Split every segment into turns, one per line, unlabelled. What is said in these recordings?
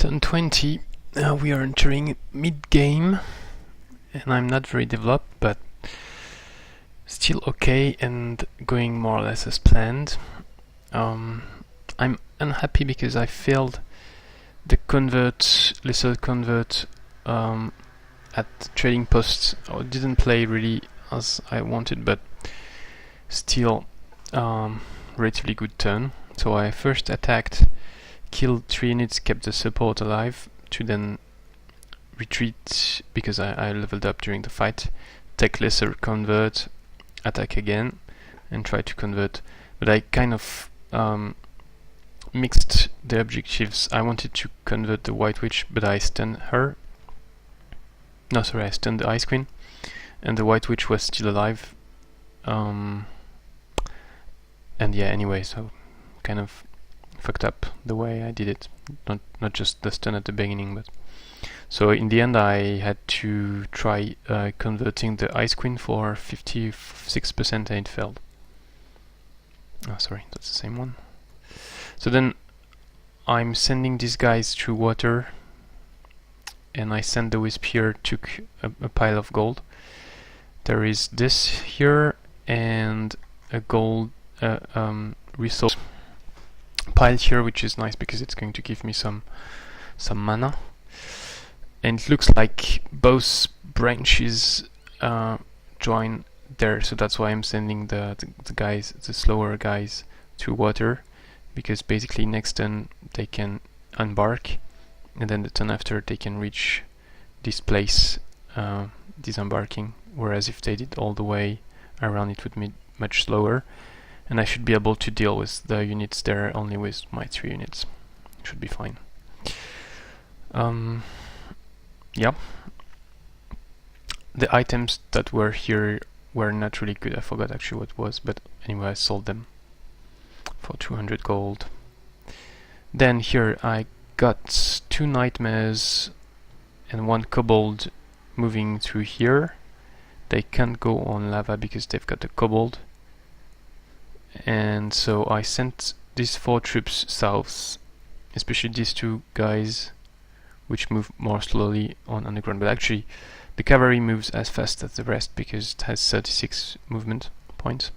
Turn 20, we are entering mid-game, and I'm not very developed, but still okay and going more or less as planned. I'm unhappy because I failed the lesser convert at trading posts. I didn't play really as I wanted, but still relatively good turn. So I first attacked, killed 3 units, kept the support alive, to then retreat because I leveled up during the fight, take lesser convert, attack again, and try to convert. But I kind of mixed the objectives. I wanted to convert the White Witch, but I stunned her. No, sorry, I stunned the Ice Queen, and the White Witch was still alive. And yeah, anyway, so kind of fucked up the way I did it. Not just the stun at the beginning, but so in the end I had to try converting the Ice Queen for 56% and it failed. Oh, sorry, that's the same one. So then I'm sending these guys through water, and I sent the Wisp here, took a pile of gold. There is this here and a gold resource pile here, which is nice because it's going to give me some mana. And it looks like both branches join there, so that's why I'm sending the guys, the slower guys, through water, because basically next turn they can embark, and then the turn after they can reach this place disembarking, whereas if they did all the way around it would be much slower, and I should be able to deal with the units there only with my 3 units. Should be fine. Yeah. The items that were here were not really good. I forgot actually what it was, but anyway, I sold them for 200 gold. Then here I got 2 nightmares and 1 kobold moving through here. They can't go on lava because they've got a kobold. And so I sent these 4 troops south, especially these 2 guys, which move more slowly on underground. But actually, the cavalry moves as fast as the rest because it has 36 movement points.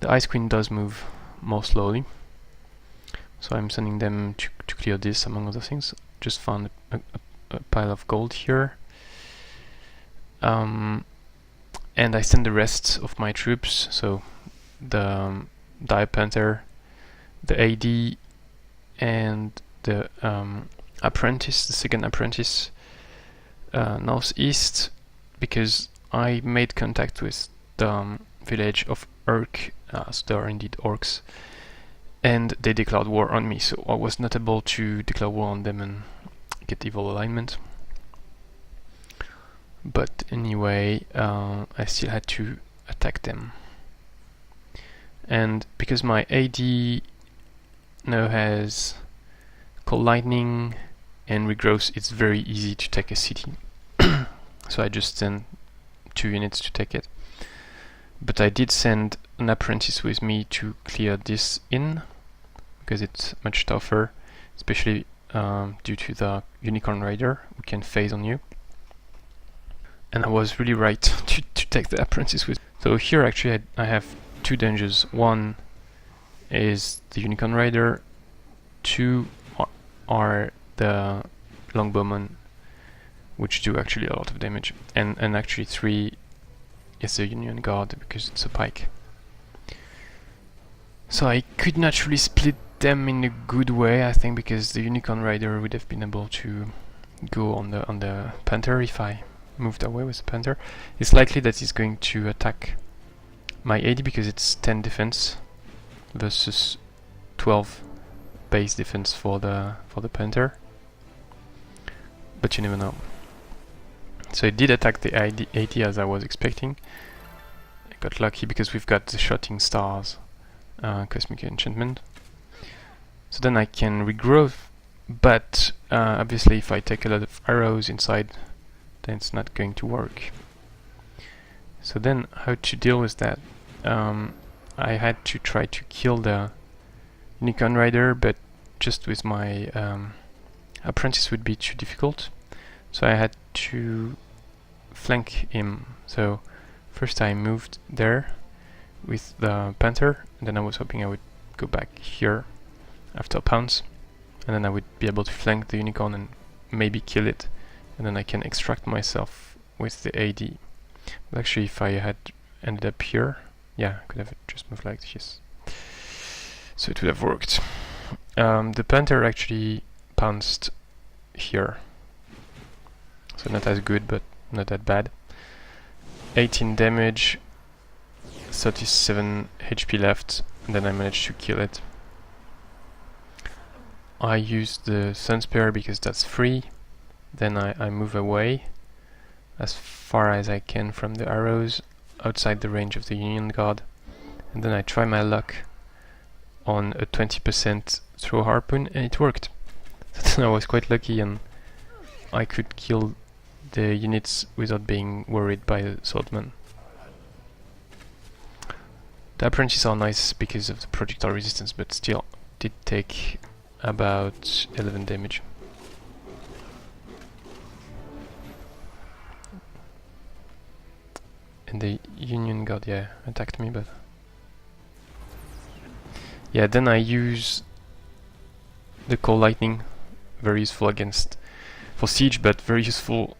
The Ice Queen does move more slowly, so I'm sending them to clear this, among other things. Just found a pile of gold here. And I send the rest of my troops, so the Dire Panther, the AD, and the Apprentice, the second Apprentice, northeast, because I made contact with the village of Urk, so they are indeed orcs, and they declared war on me, so I was not able to declare war on them and get evil alignment. But anyway, I still had to attack them. And because my AD now has Cold Lightning and Regrowth, it's very easy to take a city. So I just sent 2 units to take it. But I did send an Apprentice with me to clear this in, because it's much tougher, especially due to the Unicorn Rider, who can phase on you. And I was really right to take the Apprentice with. So here actually I have 2 dangers. One is the Unicorn Rider, 2 are the Longbowmen, which do actually a lot of damage, and actually 3 is the Union Guard because it's a pike. So I could not really split them in a good way, I think, because the Unicorn Rider would have been able to go on the Panther if I moved away with the Panther. It's likely that he's going to attack my AD because it's 10 defense versus 12 base defense for the Panther, but you never know. So it did attack the AD as I was expecting. I got lucky because we've got the Shooting Stars Cosmic Enchantment. So then I can regrow, but obviously if I take a lot of arrows inside, then it's not going to work. So then how to deal with that? I had to try to kill the Unicorn Rider, but just with my Apprentice would be too difficult, so I had to flank him. So first I moved there with the Panther, and then I was hoping I would go back here after pounce, and then I would be able to flank the Unicorn and maybe kill it, and then I can extract myself with the AD. But actually, if I had ended up here, yeah, I could have just moved like this, so it would have worked. The Panther actually pounced here, so not as good, but not that bad. 18 damage, 37 HP left, and then I managed to kill it. I use the Sun Spear because that's free. Then I move away as far as I can from the arrows, outside the range of the Union Guard, and then I try my luck on a 20% throw harpoon, and it worked. So I was quite lucky, and I could kill the units without being worried by the Swordman. The Apprentices are nice because of the projectile resistance, but still did take about 11 damage. And the Union Guard, yeah, attacked me, but... yeah, then I use the Cold Lightning, very useful for siege, but very useful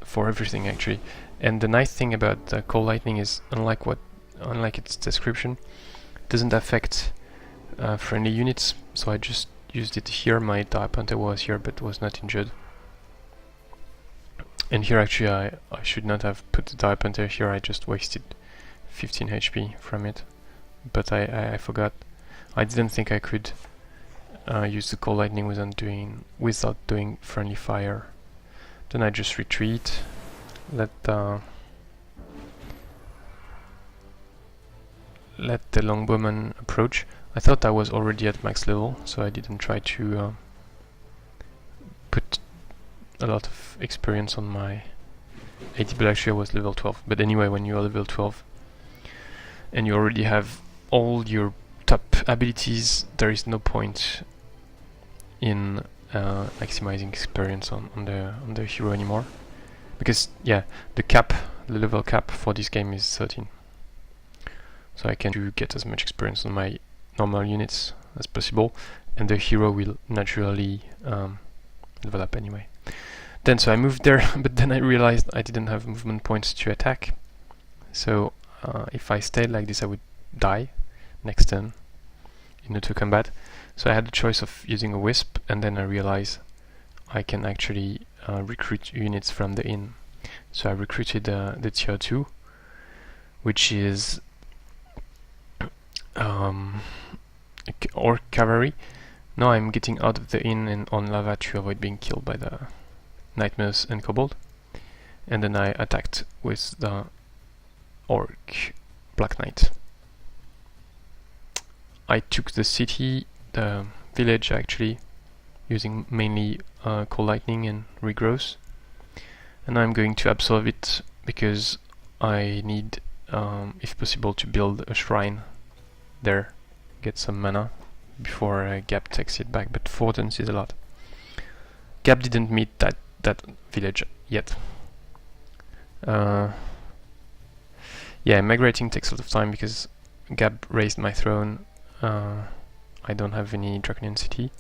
for everything actually. And the nice thing about the Cold Lightning is, unlike its description, it doesn't affect friendly units. So I just used it here. My Dire Panther was here, but was not injured. And here actually I should not have put the Dire Panther here. I just wasted 15 HP from it, but I forgot. I didn't think I could use the Cold Lightning without doing friendly fire. Then I just retreat, let the Longbowmen approach. I thought I was already at max level, so I didn't try to put a lot of experience on my AD, but actually I was level 12. But anyway, when you are level 12 and you already have all your top abilities, there is no point in maximizing experience on the hero anymore, because yeah, the level cap for this game is 13, so I can get as much experience on my normal units as possible, and the hero will naturally level up anyway. Then so I moved there, but then I realized I didn't have movement points to attack, so if I stayed like this I would die next turn in auto combat. So I had the choice of using a Wisp, and then I realized I can actually recruit units from the inn. So I recruited the tier 2, which is Orc Cavalry. Now I'm getting out of the inn and on lava to avoid being killed by the Nightmares and Kobold. And then I attacked with the Orc Black Knight. I took the city, the village actually, using mainly Cold Lightning and Regrowth. And I'm going to absorb it because I need, if possible, to build a shrine there, get some mana before Gab takes it back, but 4 turns is a lot. Gab didn't meet that village yet. Yeah, migrating takes a lot of time because Gab raised my throne. I don't have any Draconian city.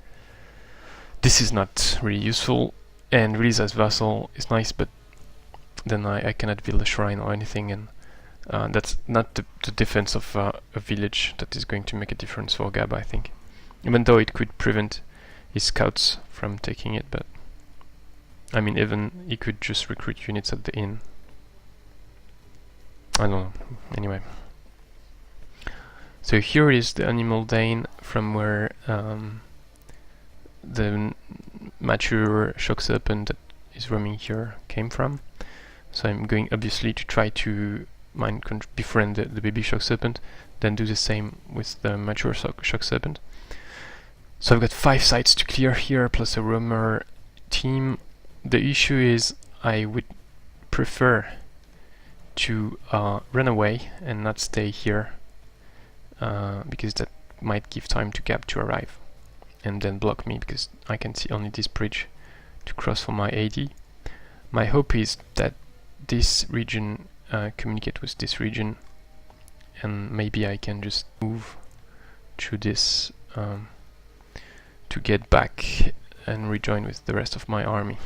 This is not really useful, and release as vassal is nice, but then I cannot build a shrine or anything, and that's not the defense of a village that is going to make a difference for Gab, I think. Even though it could prevent his scouts from taking it, but I mean, even he could just recruit units at the inn. I don't know. Anyway. So here is the Animal Dane from where the mature Shock Serpent that is roaming here came from. So I'm going obviously to try to befriend the baby Shock Serpent, then do the same with the mature Shock Serpent. So I've got 5 sites to clear here, plus a roamer team. The issue is I would prefer to run away and not stay here, because that might give time to Gab to arrive. and then block me because I can see only this bridge to cross for my AD. My hope is that this region communicate with this region, and maybe I can just move through this to get back and rejoin with the rest of my army.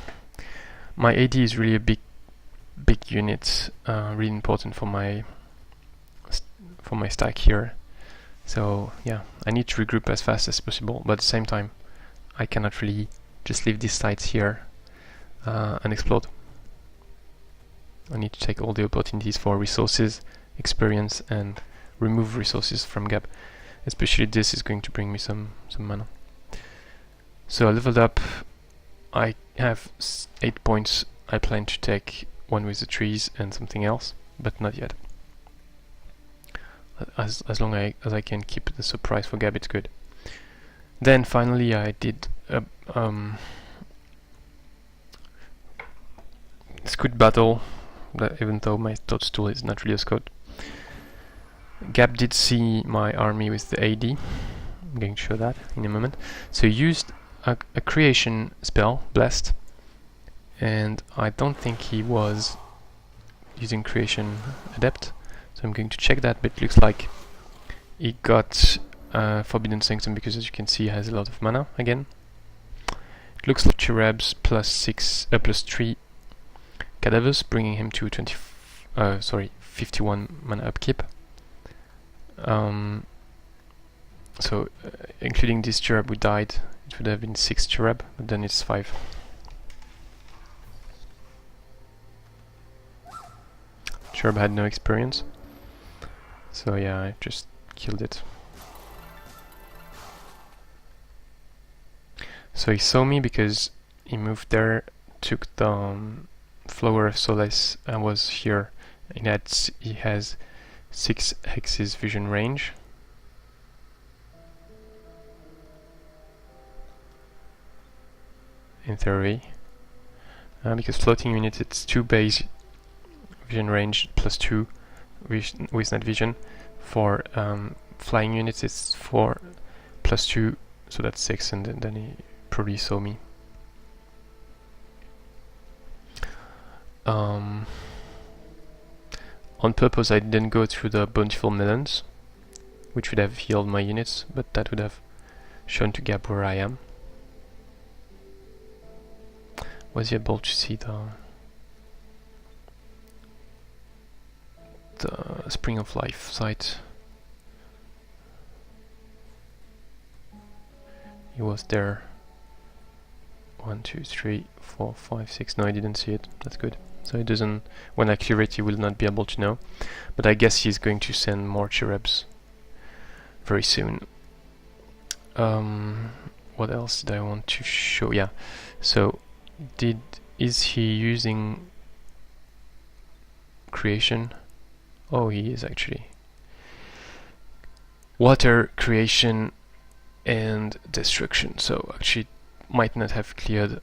My AD is really a big unit, really important for my stack here. So yeah, I need to regroup as fast as possible, but at the same time I cannot really just leave these sites here and explode. I need to take all the opportunities for resources, experience, and remove resources from Gab. Especially this is going to bring me some mana. So I leveled up. I have 8 points. I plan to take one with the trees and something else, but not yet. As long as I can keep the surprise for Gab, it's good. Then finally I did a scout battle, even though my toadstool is not really a scout. Gab did see my army with the AD. I'm going to show that in a moment. So he used a creation spell, Blessed, and I don't think he was using creation adept, so I'm going to check that, but it looks like he got Forbidden Sanctum because, as you can see, he has a lot of mana again. It looks like Cherubs +3 cadavers, bringing him to 51 mana upkeep. So including this Cherub who died, it would have been 6 Cherub, but then it's 5. Cherub had no experience, so yeah, I just killed it. So he saw me because he moved there, took the Flower of Solace, and was here. He has 6 hexes vision range. In theory, because floating units it's 2 base vision range +2 with night vision. For flying units it's 4 +2, so that's 6, and then he probably saw me. On purpose I didn't go through the Bountiful Melons, which would have healed my units, but that would have shown to Gab where I am. Was he able to see the Spring of Life site? He was there. 1, 2, 3, 4, 5, 6. No, I didn't see it. That's good. So it doesn't. When I clear it, he will not be able to know. But I guess he's going to send more Cherubs very soon. What else did I want to show? Yeah. So is he using creation? Oh, he is actually. Water, creation, and destruction. So actually might not have cleared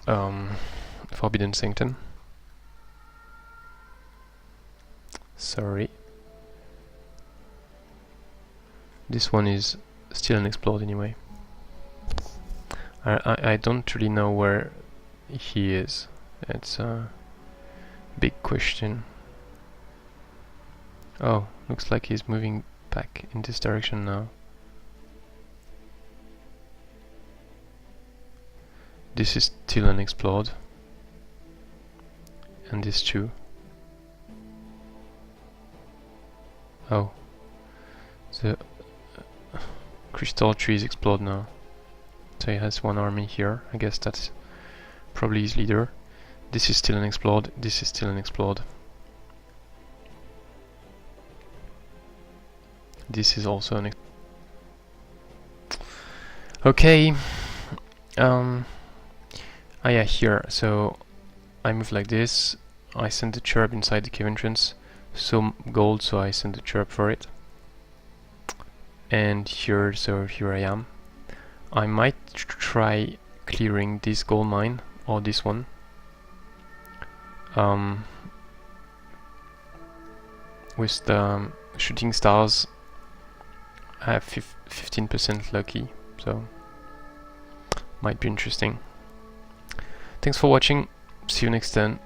Forbidden Sanctum. Sorry. This one is still unexplored anyway. I don't really know where he is. It's a big question. Oh, looks like he's moving back in this direction now. This is still unexplored. And this too. Oh. The crystal tree is explored now. So he has one army here. I guess that's probably his leader. This is still unexplored. This is still unexplored. This is also unexplored. Okay. Yeah, here. So I move like this. I send the Cherub inside the cave entrance. Some gold, so I send the Cherub for it. And here, so here I am. I might try clearing this gold mine or this one. With the shooting stars, I have 15% lucky, so might be interesting. Thanks for watching, see you next time.